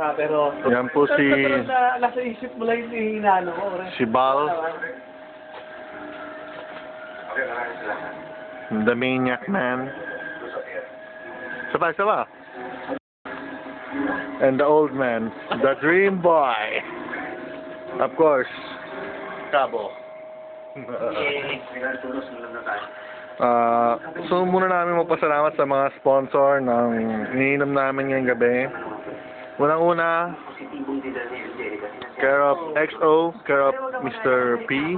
ka, pero... Yan po si... Nasa isip mo lang yung inaano ko. Si Bal. The Maniac Man. Saba. And the old man. The Dream Boy. Of course. Cabo. So muna namin magpasalamat sa mga sponsor ng iniinom namin ngayong gabi. Unang-una, care of XO, care of Mr. P.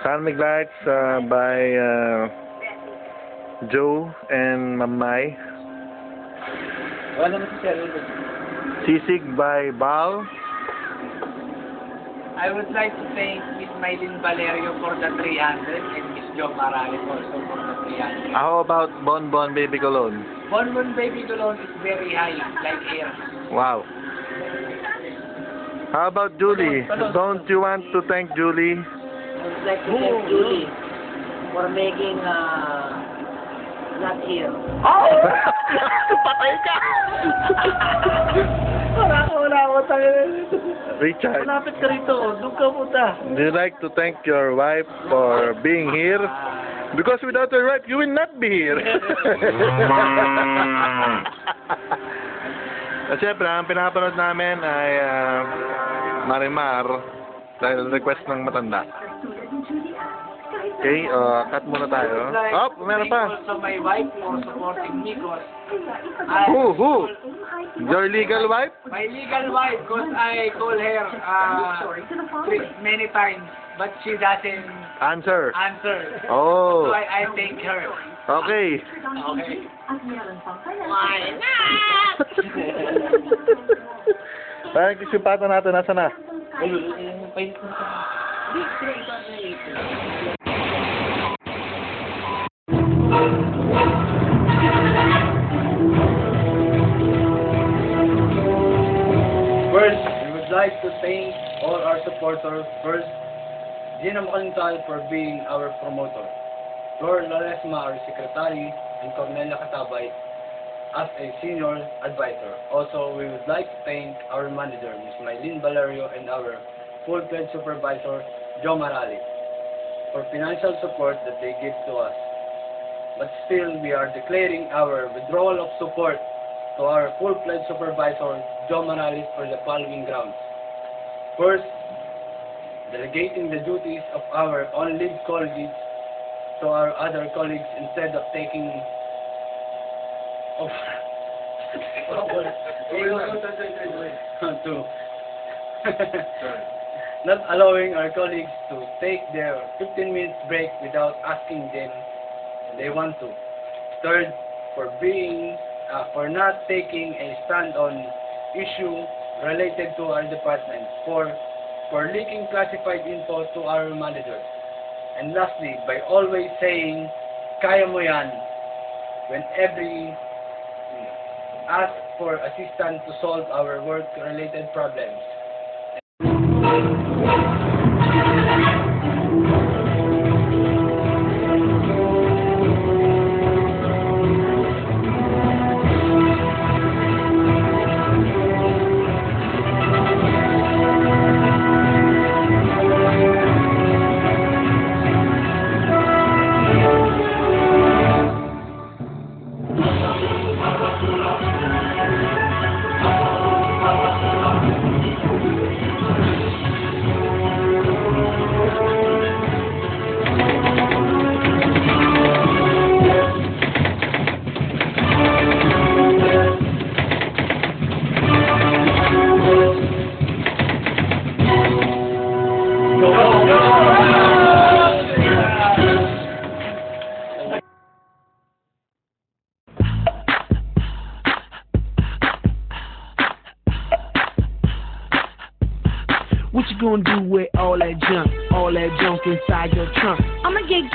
San Mig Lights by Joe and Mamay. Sisig by Bal. I would like to thank Miss Mylene Valerio for the 300 and Miss Jo Morales also for the 300. How about Bon Bon Baby Cologne? Bon Bon Baby Cologne is very high, like air. Wow. How about Julie? Don't you want to thank Julie? I would like to thank Julie for making not here. Oh! Patay ka! Wala ko tayo. Richard, Malapit ka rito. Doon ka punta. do you like to thank your wife for being here? Because without your wife, you will not be here. At syempre, ang pinapanood namin ay Marimar dahil request ng matanda. Okay, cut muna tayo. Oh, meron pa. Also my wife for supporting me because Who? Your legal wife? my legal wife because I call her many times but she doesn't Answer. answer. Oh, So I thank her. okay. Okay. Why not? Parang kisipatan natin, nasa na? First, we would like to thank all our supporters. First, Gina Macalintal for being our promoter. Flor Laresma, our secretary, and Cornelia Katabay as a senior advisor. Also, we would like to thank our manager, Ms. Mylene Valerio, and our full-fledged supervisor, Joe Morales, for financial support that they give to us. But still, we are declaring our withdrawal of support to our full-fledged supervisor, Joe Morales, for the following grounds. First, delegating the duties of our on-leave colleagues to our other colleagues instead of taking not allowing our colleagues to take their 15-minute break without asking them if they want to. Third, for not taking a stand on issue related to our department. For leaking classified info to our managers. And lastly, by always saying, kaya mo yan, when ask for assistance to solve our work-related problems. What you gonna do with all that junk inside your trunk? I'ma get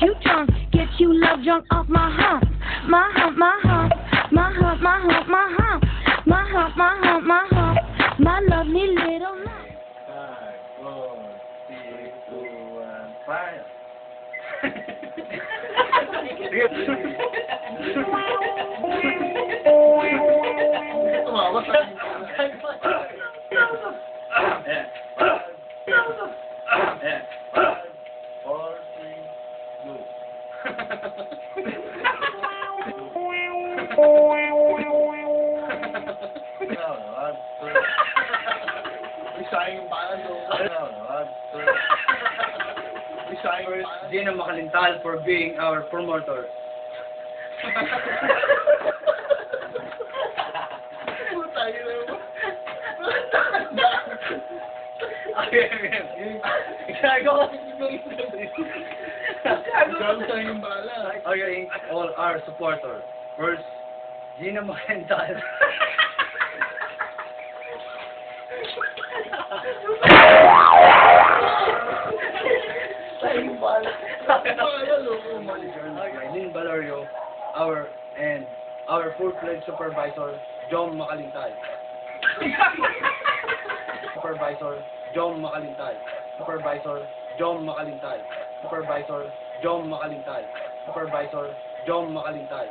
you drunk, get you love drunk off my hump, my hump, my hump, my hump, my hump, my hump, my hump, my hump, my hump, my lovely little hump. 5, 4, 3, 2, 1, fire. Gina Makalintal for being our promoter. Okay, all our supporters. First, Gina Makalintal. Lynn Valerio, our full-fledged supervisor, John Makalintay. Supervisor, John Makalintay. Supervisor, John Makalintay. Supervisor, John Makalintay. Supervisor, John Makalintay.